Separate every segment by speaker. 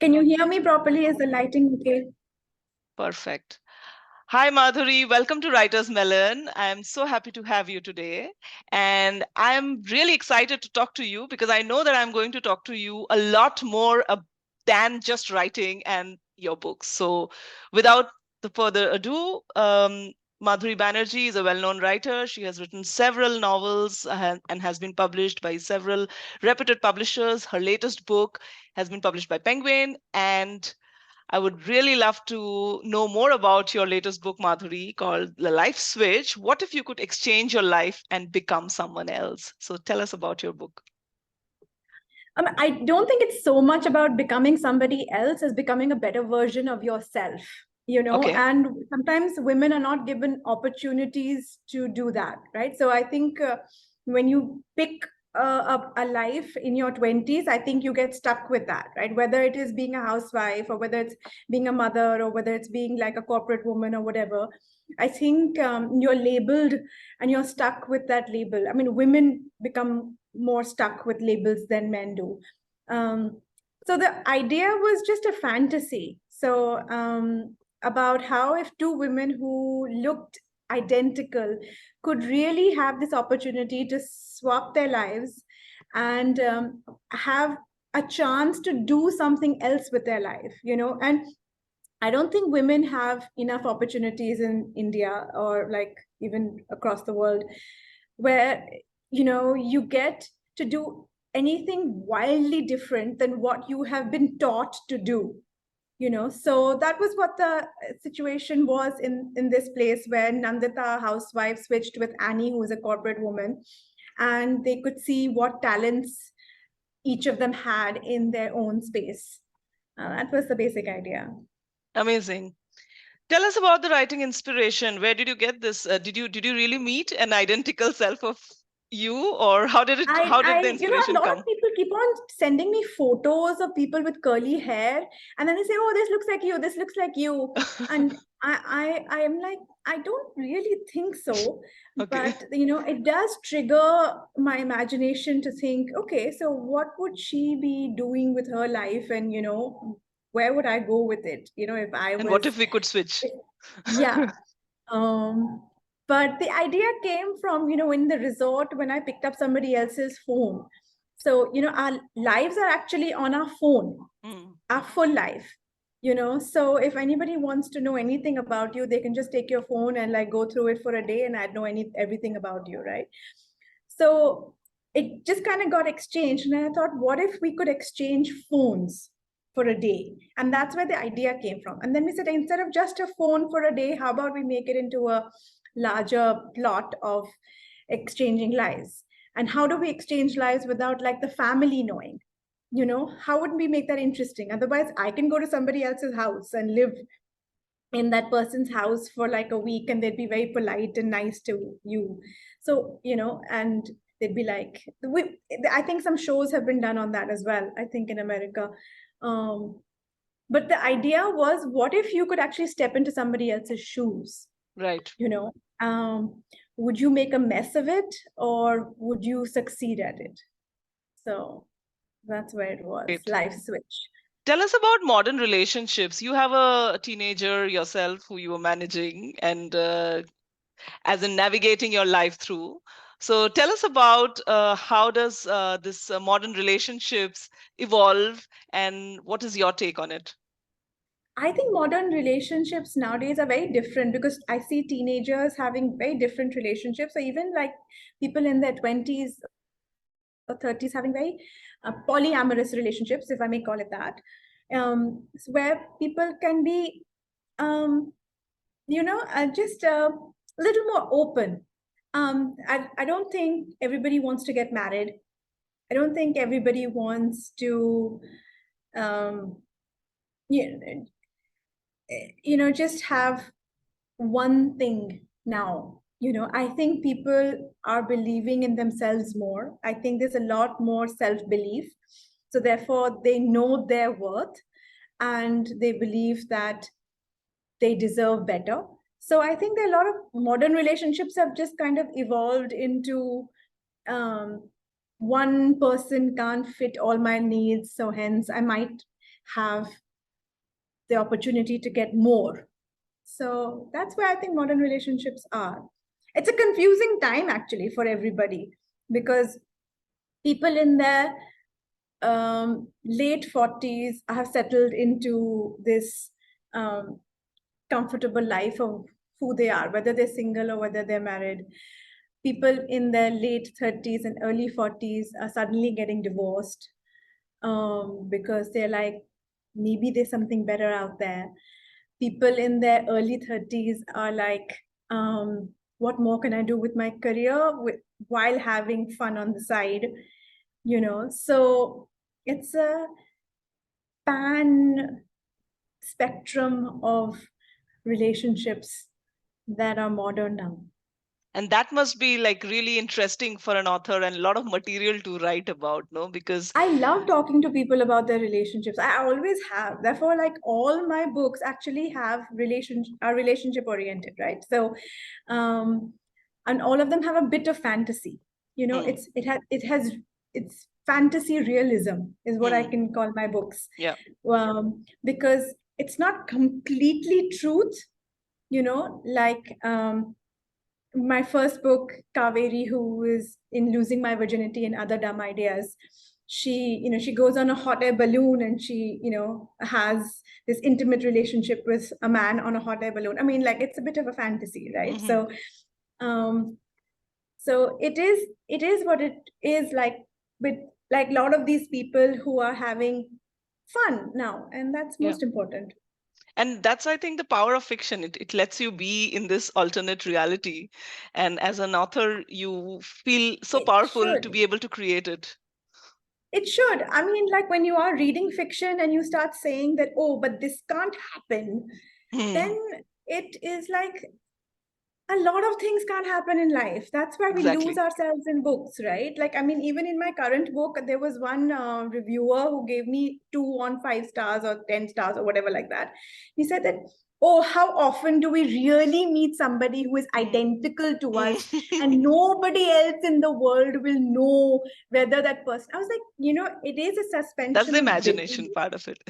Speaker 1: Can you hear me properly? Is the lighting okay?
Speaker 2: Perfect. Hi, Madhuri. Welcome to Writersmelon. I'm so happy to have you today. And I'm really excited to talk to you because I know that I'm going to talk to you a lot more than just writing and your books. So, without the further ado, Madhuri Banerjee is a well known writer. She has written several novels and has been published by several reputed publishers. Her latest book has been published by Penguin, and I would really love to know more about your latest book, Madhuri, called The Life Switch. What if you could exchange your life and become someone else? So tell us about your book.
Speaker 1: I don't think it's so much about becoming somebody else as becoming a better version of yourself,
Speaker 2: Okay.
Speaker 1: and sometimes women are not given opportunities to do that, right? So I think when you pick a life in your 20s, I think you get stuck with that, right? Whether it is being a housewife or whether it's being a mother or whether it's being like a corporate woman or whatever. I think you're labeled and you're stuck with that label. I mean, women become more stuck with labels than men do. So the idea was just a fantasy. So about how if two women who looked identical could really have this opportunity to swap their lives and have a chance to do something else with their life, and I don't think women have enough opportunities in India or like even across the world where you get to do anything wildly different than what you have been taught to do. So that was what the situation was in this place where Nandita housewife switched with Annie, who is a corporate woman, and they could see what talents each of them had in their own space. That was the basic idea.
Speaker 2: Amazing. Tell us about the writing inspiration. Where did you get this? Did you really meet an identical self of you, or how did the
Speaker 1: A
Speaker 2: inspiration
Speaker 1: lot of
Speaker 2: come?
Speaker 1: people keep on sending me photos of people with curly hair, and then they say, "Oh, this looks like you. This looks like you," and I am like, I don't really think so,
Speaker 2: Okay.
Speaker 1: but it does trigger my imagination to think, okay, so what would she be doing with her life, and where would I go with it? If I
Speaker 2: And what
Speaker 1: was,
Speaker 2: if we could switch?
Speaker 1: yeah. Um, but the idea came from, in the resort when I picked up somebody else's phone. So, our lives are actually on our phone,
Speaker 2: Mm.
Speaker 1: our full life. So if anybody wants to know anything about you, they can just take your phone and like go through it for a day and I'd know everything about you, right? So it just kind of got exchanged. And I thought, what if we could exchange phones for a day? And that's where the idea came from. And then we said, instead of just a phone for a day, how about we make it into a larger plot of exchanging lives? And how do we exchange lives without like the family knowing? How would we make that interesting? Otherwise, I can go to somebody else's house and live in that person's house for like a week and they'd be very polite and nice to you. So and they'd be like, I think some shows have been done on that as well, I think, in America. um but the idea was, what if you could actually step into somebody else's shoes?
Speaker 2: Right.
Speaker 1: you know would you make a mess of it or would you succeed at it? So that's where it was,
Speaker 2: Great.
Speaker 1: life switch.
Speaker 2: Tell us about modern relationships. You have a teenager yourself who you are managing and as in navigating your life through. So tell us about how does this modern relationships evolve and what is your take on it?
Speaker 1: I think modern relationships nowadays are very different because I see teenagers having very different relationships, or even like people in their 20s or 30s having very polyamorous relationships, if I may call it that, where people can be, um, just a little more open. I don't think everybody wants to get married. I don't think everybody wants to, um, you, just have one thing now. I think people are believing in themselves more. I think there's a lot more self belief. So, therefore, they know their worth and they believe that they deserve better. So, I think there are a lot of modern relationships have just kind of evolved into, um, one person can't fit all my needs. So, hence, I might have the opportunity to get more. So that's where I think modern relationships are. It's a confusing time actually for everybody, because people in their late 40s have settled into this comfortable life of who they are, whether they're single or whether they're married. People in their late 30s and early 40s are suddenly getting divorced because they're like, maybe there's something better out there. People in their early 30s are like, what more can I do with my career while having fun on the side? So it's a pan spectrum of relationships that are modern now.
Speaker 2: And that must be like really interesting for an author and a lot of material to write about, no? Because
Speaker 1: I love talking to people about their relationships. I always have. Therefore, like all my books actually have are relationship oriented, right? So, and all of them have a bit of fantasy.
Speaker 2: hmm,
Speaker 1: It's fantasy realism is what I
Speaker 2: hmm,
Speaker 1: can call my books,
Speaker 2: yeah.
Speaker 1: because it's not completely truth. Like my first book, Kaveri, who is in Losing My Virginity and Other Dumb Ideas, she goes on a hot air balloon and she, has this intimate relationship with a man on a hot air balloon. I mean, like it's a bit of a fantasy, right?
Speaker 2: Hmm.
Speaker 1: Um, so it is what it is like with like a lot of these people who are having fun now, and that's
Speaker 2: Yeah.
Speaker 1: most important.
Speaker 2: And that's, I think, the power of fiction. It lets you be in this alternate reality. And as an author, you feel so
Speaker 1: It
Speaker 2: powerful to
Speaker 1: should.
Speaker 2: be able to create it.
Speaker 1: It should. I mean, like when you are reading fiction and you start saying that, oh, but this can't happen,
Speaker 2: Hmm.
Speaker 1: then it is like a lot of things can't happen in life. That's why we lose
Speaker 2: Exactly.
Speaker 1: ourselves in books, right? Like, I mean, even in my current book, there was one reviewer who gave me 2 on 5 stars or 10 stars or whatever like that. He said that, oh, how often do we really meet somebody who is
Speaker 2: Hmm.
Speaker 1: identical to
Speaker 2: Hmm.
Speaker 1: us and nobody else in the world will know whether that person. I was like, it is a
Speaker 2: That's
Speaker 1: suspension
Speaker 2: the
Speaker 1: of
Speaker 2: imagination
Speaker 1: disbelief.
Speaker 2: part of it.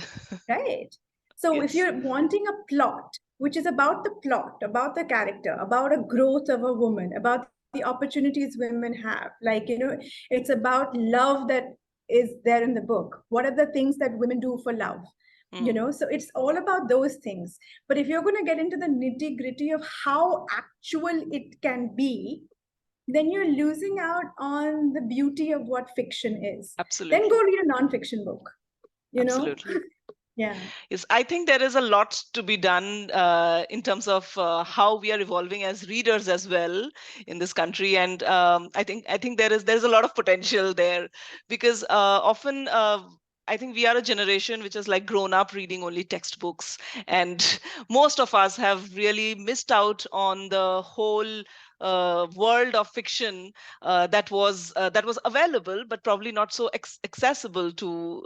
Speaker 1: Right. So if
Speaker 2: Yes.
Speaker 1: you're wanting a plot, which is about the plot, about the character, about a growth of a woman, about the opportunities women have, like, it's about love that is there in the book. What are the things that women do for love?
Speaker 2: Hmm.
Speaker 1: So it's all about those things. But if you're going to get into the nitty gritty of how actual it can be, then you're losing out on the beauty of what fiction is. Then go
Speaker 2: Absolutely.
Speaker 1: read a nonfiction book, you know?
Speaker 2: Absolutely.
Speaker 1: Yeah.
Speaker 2: Yes, I think there is a lot to be done in terms of how we are evolving as readers as well in this country, and I think there is a lot of potential there because often. I think we are a generation which has like grown up reading only textbooks, and most of us have really missed out on the whole world of fiction that was available, but probably not so accessible to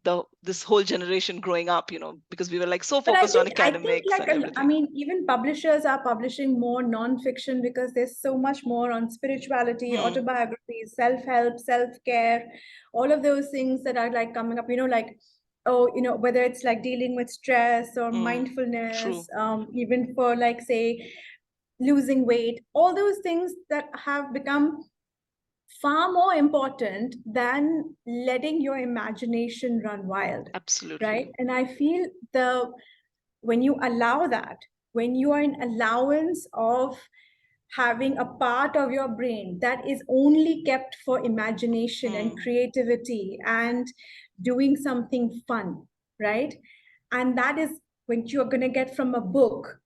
Speaker 2: the this whole generation growing up. Because we were like so
Speaker 1: But
Speaker 2: focused on
Speaker 1: I think
Speaker 2: academics
Speaker 1: like
Speaker 2: and
Speaker 1: I
Speaker 2: everything.
Speaker 1: mean, even publishers are publishing more non-fiction because there's so much more on spirituality,
Speaker 2: Hmm.
Speaker 1: autobiographies, self-help, self-care, all of those things that are like coming up, like, oh, whether it's like dealing with stress or
Speaker 2: Hmm.
Speaker 1: mindfulness,
Speaker 2: True.
Speaker 1: even for like, say, losing weight, all those things that have become far more important than letting your imagination run wild, right?
Speaker 2: Absolutely.
Speaker 1: And I feel when you allow that, when you are in allowance of having a part of your brain that is only kept for imagination and
Speaker 2: Hmm.
Speaker 1: creativity and doing something fun, right? And that is when you're going to get from a book,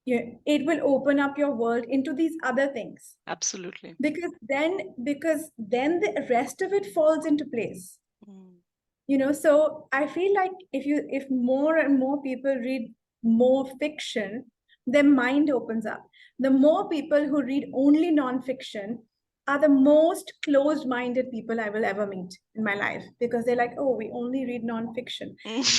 Speaker 1: it will open up your world into these other things,
Speaker 2: Absolutely.
Speaker 1: because then the rest of it falls into place.
Speaker 2: Hmm.
Speaker 1: So I feel like if more and more people read more fiction, their mind opens up. The more people who read only nonfiction are the most closed-minded people I will ever meet in my life, because they're like, oh, we only read nonfiction.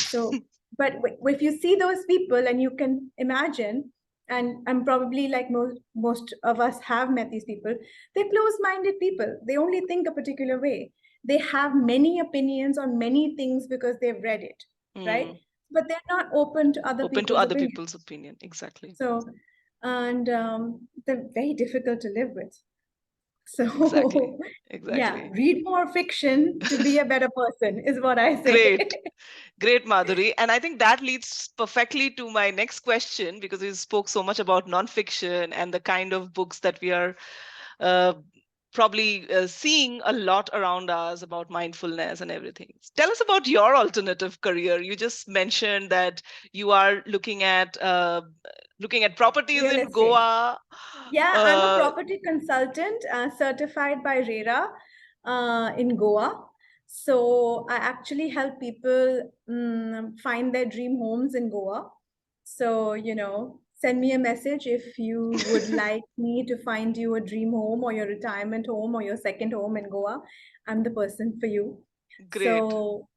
Speaker 1: So but if you see those people and you can imagine, and I'm probably like most of us have met these people, they're closed-minded people. They only think a particular way. They have many opinions on many things because they've read it. right?
Speaker 2: Mm.
Speaker 1: But they're not open to other
Speaker 2: Open to
Speaker 1: people's
Speaker 2: other
Speaker 1: opinions.
Speaker 2: people's opinion. Exactly.
Speaker 1: So, and they're very difficult to live with.
Speaker 2: Exactly.
Speaker 1: So, yeah,
Speaker 2: Exactly.
Speaker 1: read more fiction to be a better person, is what I say.
Speaker 2: Great. Great, Madhuri. And I think that leads perfectly to my next question, because we spoke so much about nonfiction and the kind of books that we are uh, probably seeing a lot around us about mindfulness and everything. Tell us about your alternative career. You just mentioned that you are looking at properties
Speaker 1: Real
Speaker 2: in
Speaker 1: estate.
Speaker 2: Goa.
Speaker 1: Yeah, I'm a
Speaker 2: Uh,
Speaker 1: property consultant, certified by RERA in Goa. So I actually help people find their dream homes in Goa. So, send me a message if you would like me to find you a dream home or your retirement home or your second home in Goa. I'm the person for you.
Speaker 2: Great.
Speaker 1: So,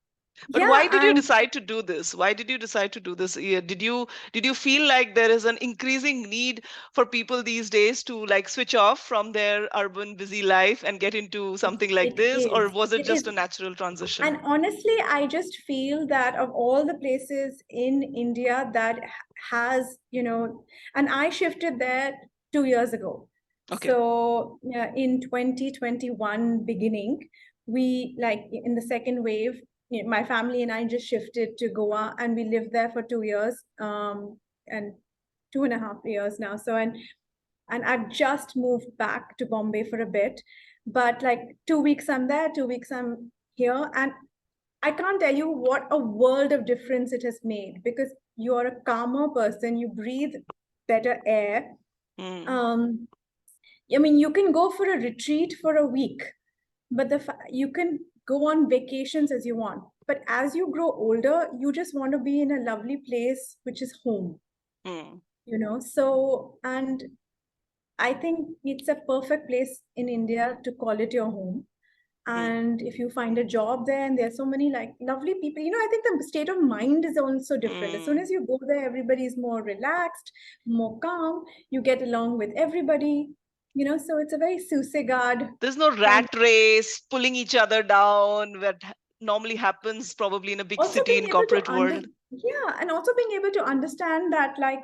Speaker 2: But
Speaker 1: yeah,
Speaker 2: why did you decide to do this? Why did you decide to do this? Did you feel like there is an increasing need for people these days to like switch off from their urban busy life and get into something like
Speaker 1: it
Speaker 2: this, or
Speaker 1: is.
Speaker 2: was it
Speaker 1: It is.
Speaker 2: just a natural transition?
Speaker 1: And honestly, I just feel that of all the places in India that has, and I shifted there 2 years ago.
Speaker 2: Okay,
Speaker 1: So yeah, in 2021 beginning, we like in the second wave, my family and I just shifted to Goa and we lived there for 2 years, and 2.5 years now. So and I've just moved back to Bombay for a bit. But like 2 weeks I'm there, 2 weeks I'm here. And I can't tell you what a world of difference it has made because you're a calmer person, you breathe better air.
Speaker 2: mm,
Speaker 1: Um, I mean, you can go for a retreat for a week, but you can go on vacations as you want. But as you grow older, you just want to be in a lovely place, which is home,
Speaker 2: mm,
Speaker 1: So, and I think it's a perfect place in India to call it your home.
Speaker 2: mm,
Speaker 1: And if you find a job there and there's so many like lovely people, I think the state of mind is also different. As soon
Speaker 2: mm.
Speaker 1: as you go there, everybody is more relaxed, more calm. You get along with everybody, so it's a very susegard
Speaker 2: There's no
Speaker 1: kind.
Speaker 2: rat race pulling each other down that normally happens probably in a big
Speaker 1: Also
Speaker 2: city
Speaker 1: being
Speaker 2: in
Speaker 1: able to
Speaker 2: corporate world.
Speaker 1: yeah, and also being able to understand that like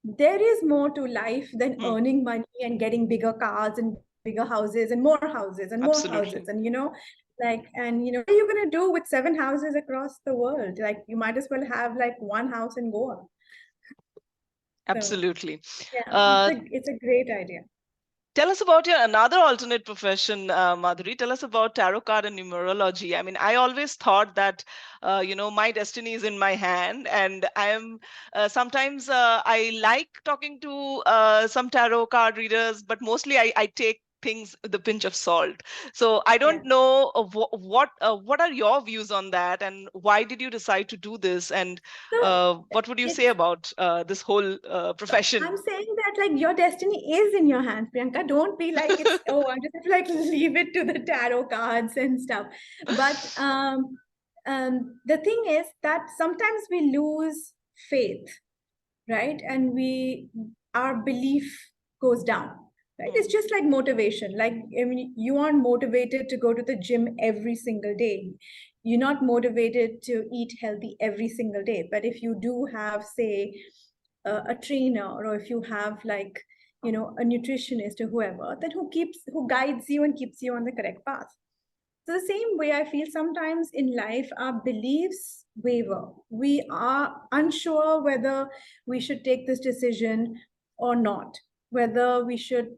Speaker 1: there is more to life than
Speaker 2: Mm,
Speaker 1: earning money and getting bigger cars and bigger houses and more houses and more houses
Speaker 2: absolutely.
Speaker 1: and like and what are you going to do with 7 houses across the world? Like you might as well have like one house in Goa. So
Speaker 2: Absolutely.
Speaker 1: yeah,
Speaker 2: Uh,
Speaker 1: it's a great idea.
Speaker 2: Tell us about your another alternate profession, Madhuri. Tell us about tarot card and numerology. I mean, I always thought that, my destiny is in my hand, and I am sometimes I like talking to some tarot card readers, but mostly I take things with a pinch of salt. So I
Speaker 1: Yeah.
Speaker 2: don't know what are your views on that, and why did you decide to do this, and
Speaker 1: So
Speaker 2: what would you say
Speaker 1: it's
Speaker 2: about this whole
Speaker 1: I'm
Speaker 2: profession?
Speaker 1: saying that like your destiny is in your hands, Priyanka. Don't be like it's I just have to like leave it to the tarot cards and stuff. But the thing is that sometimes we lose faith, right? And our belief goes down, right? It's
Speaker 2: Hmm,
Speaker 1: just like motivation. Like I mean, you aren't motivated to go to the gym every single day. You're not motivated to eat healthy every single day. But if you do have, say, a trainer, or if you have like a nutritionist or whoever, then who guides you and keeps you on the correct path. So the same way I feel sometimes in life our beliefs waver. We are unsure whether we should take this decision or not, whether we should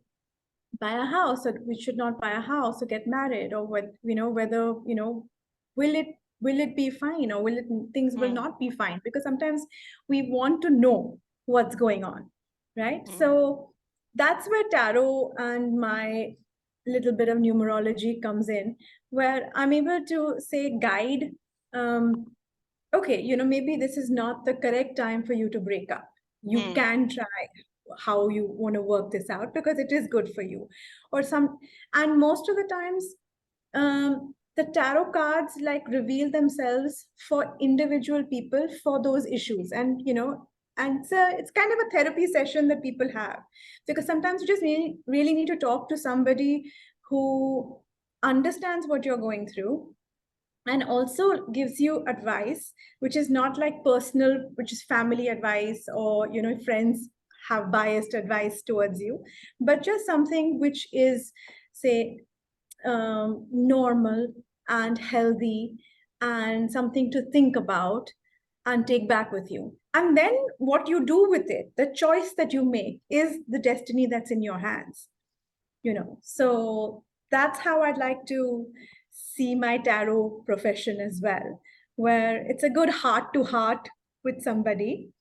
Speaker 1: buy a house or we should not buy a house or get married, or whether will it be fine, or will it things will
Speaker 2: hmm,
Speaker 1: not be fine, because sometimes we want to know what's going on, right?
Speaker 2: hmm,
Speaker 1: So that's where tarot and my little bit of numerology comes in, where I'm able to say guide, um, okay, maybe this is not the correct time for you to break up. You
Speaker 2: hmm,
Speaker 1: can try how you want to work this out because it is good for you. And most of the times, the tarot cards like reveal themselves for individual people for those issues. And so it's kind of a therapy session that people have, because sometimes you just really need to talk to somebody who understands what you're going through, and also gives you advice which is not like personal, which is family advice, or friends have biased advice towards you, but just something which is, say, normal and healthy, and something to think about and take back with you. And then what you do with it, the choice that you make, is the destiny that's in your hands. So that's how I'd like to see my tarot profession as well, where it's a good heart to heart with somebody,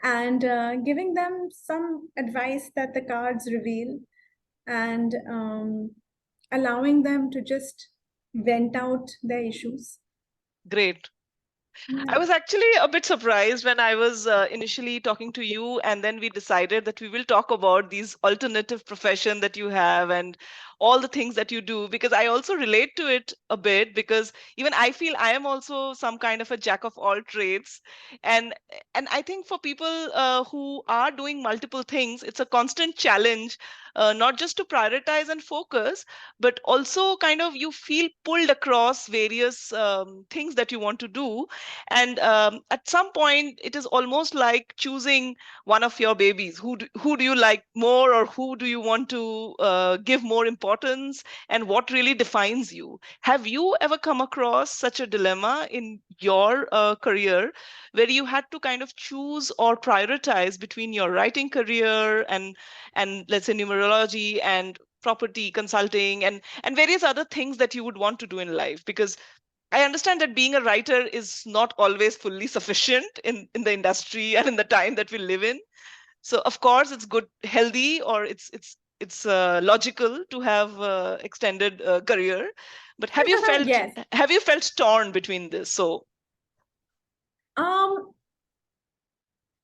Speaker 1: and giving them some advice that the cards reveal, and allowing them to just vent out their issues.
Speaker 2: Great. I
Speaker 1: Yeah.
Speaker 2: was actually a bit surprised when I was initially talking to you, and then we decided that we will talk about these alternative profession that you have and all the things that you do, because I also relate to it a bit, because even I feel I am also some kind of a jack of all trades. And I think for people who are doing multiple things, it's a constant challenge, not just to prioritize and focus, but also kind of you feel pulled across various things that you want to do. And at some point it is almost like choosing one of your babies. Who do you like more, or who do you want to give more importance, and what really defines you? Have you ever come across such a dilemma in your career, where you had to kind of choose or prioritize between your writing career and let's say numerology and property consulting and various other things that you would want to do in life? Because I understand that being a writer is not always fully sufficient in the industry and in the time that we live in. So of course it's good, healthy, or it's logical to have extended career. But
Speaker 1: Yes.
Speaker 2: have you felt torn between this? So
Speaker 1: um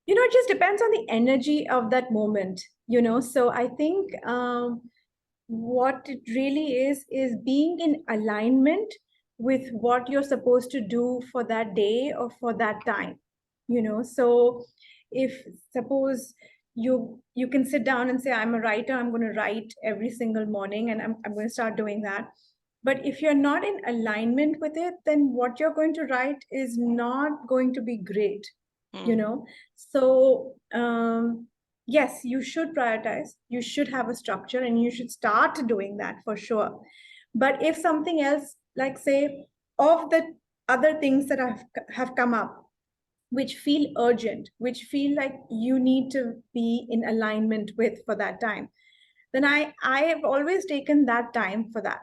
Speaker 1: it just depends on the energy of that moment. So I think what it really is being in alignment with what you're supposed to do for that day or for that time. So if, suppose, you can sit down and say, I'm a writer, I'm going to write every single morning, and I'm going to start doing that. But if you're not in alignment with it, then what you're going to write is not going to be great. you
Speaker 2: hmm,
Speaker 1: know so yes, you should prioritize, you should have a structure, and you should start doing that for sure. But if something else, like, say, of the other things that have come up, which feel urgent, which feel like you need to be in alignment with for that time, then I have always taken that time for that.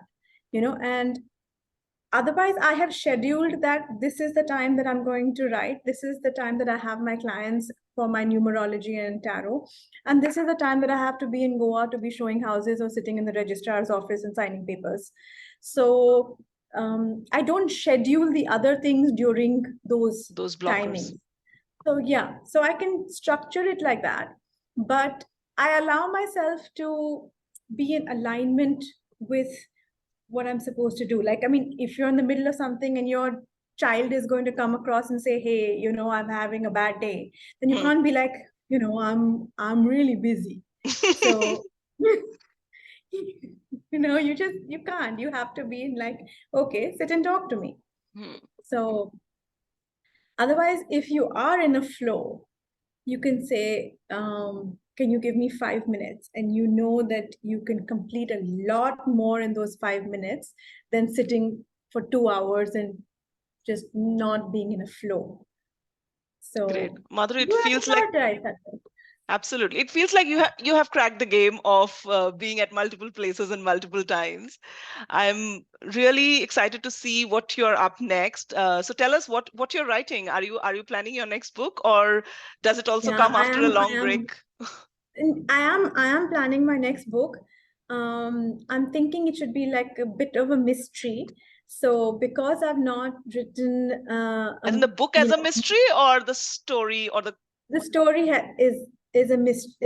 Speaker 1: And otherwise, I have scheduled that this is the time that I'm going to write, this is the time that I have my clients for my numerology and tarot, and this is the time that I have to be in Goa to be showing houses or sitting in the registrar's office and signing papers. So I don't schedule the other things during those
Speaker 2: those blockers.
Speaker 1: timings. So yeah, so I can structure it like that, but I allow myself to be in alignment with what I'm supposed to do. Like, I mean, if you're in the middle of something and your child is going to come across and say, hey, I'm having a bad day, then you
Speaker 2: Hmm.
Speaker 1: can't be like, I'm really busy. So you can't. You have to be like, okay, sit and talk to me.
Speaker 2: Hmm.
Speaker 1: So otherwise, if you are in a flow, you can say, can you give me 5 minutes? And you know that you can complete a lot more in those 5 minutes than sitting for 2 hours and just not being in a flow.
Speaker 2: Great,
Speaker 1: So
Speaker 2: Madhuri. It
Speaker 1: you have to
Speaker 2: feels like
Speaker 1: prioritize that.
Speaker 2: absolutely. It feels like you have cracked the game of being at multiple places and multiple times. I'm really excited to see what you're up next. So tell us what you're writing. Are you planning your next book, or does it also
Speaker 1: Yeah,
Speaker 2: come after a long break?
Speaker 1: I am planning my next book. I'm thinking it should be like a bit of a mystery. So because I've not written,
Speaker 2: As in the book as a mystery, or the story, or the
Speaker 1: the story is is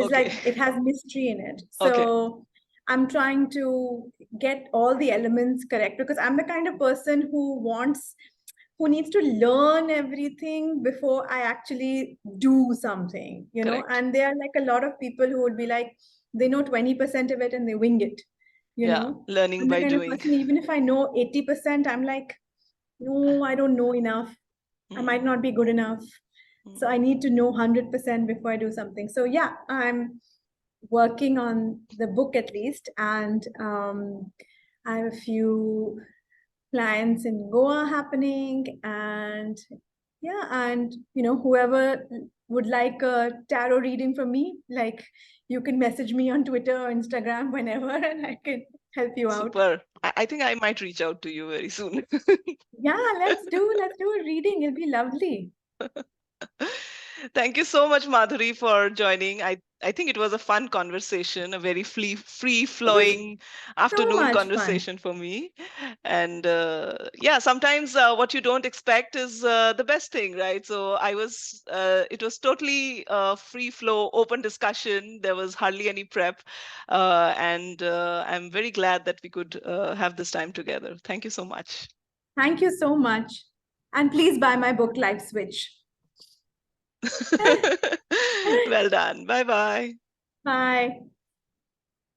Speaker 2: okay,
Speaker 1: like it has mystery in it.
Speaker 2: okay,
Speaker 1: So I'm trying to get all the elements correct, because I'm the kind of person who needs to learn everything before I actually do something.
Speaker 2: correct.
Speaker 1: And there are like a lot of people who would be like, they know 20% of it and they wing it. you
Speaker 2: Yeah,
Speaker 1: know
Speaker 2: learning
Speaker 1: I'm the
Speaker 2: by
Speaker 1: kind of
Speaker 2: doing.
Speaker 1: person, even if I know 80%, I'm like, no, I don't know enough. I might not be good enough. So I need to know 100% before I do something. So yeah, I'm working on the book at least. And I have a few clients in Goa happening. And yeah, and whoever would like a tarot reading from me, like you can message me on Twitter or Instagram whenever, and I can help you out.
Speaker 2: Super. I think I might reach out to you very soon.
Speaker 1: Yeah, let's do a reading. It'll be lovely.
Speaker 2: Thank you so much, Madhuri, for joining. I think it was a fun conversation, a very
Speaker 1: It was
Speaker 2: free-flowing
Speaker 1: so
Speaker 2: afternoon
Speaker 1: much fun.
Speaker 2: conversation for me. And yeah, sometimes what you don't expect is the best thing, right? So it was totally free flow, open discussion. There was hardly any prep. And I'm very glad that we could have this time together. Thank you so much.
Speaker 1: Thank you so much. And please buy my book, Life Switch.
Speaker 2: Well done. Bye bye.
Speaker 1: Bye.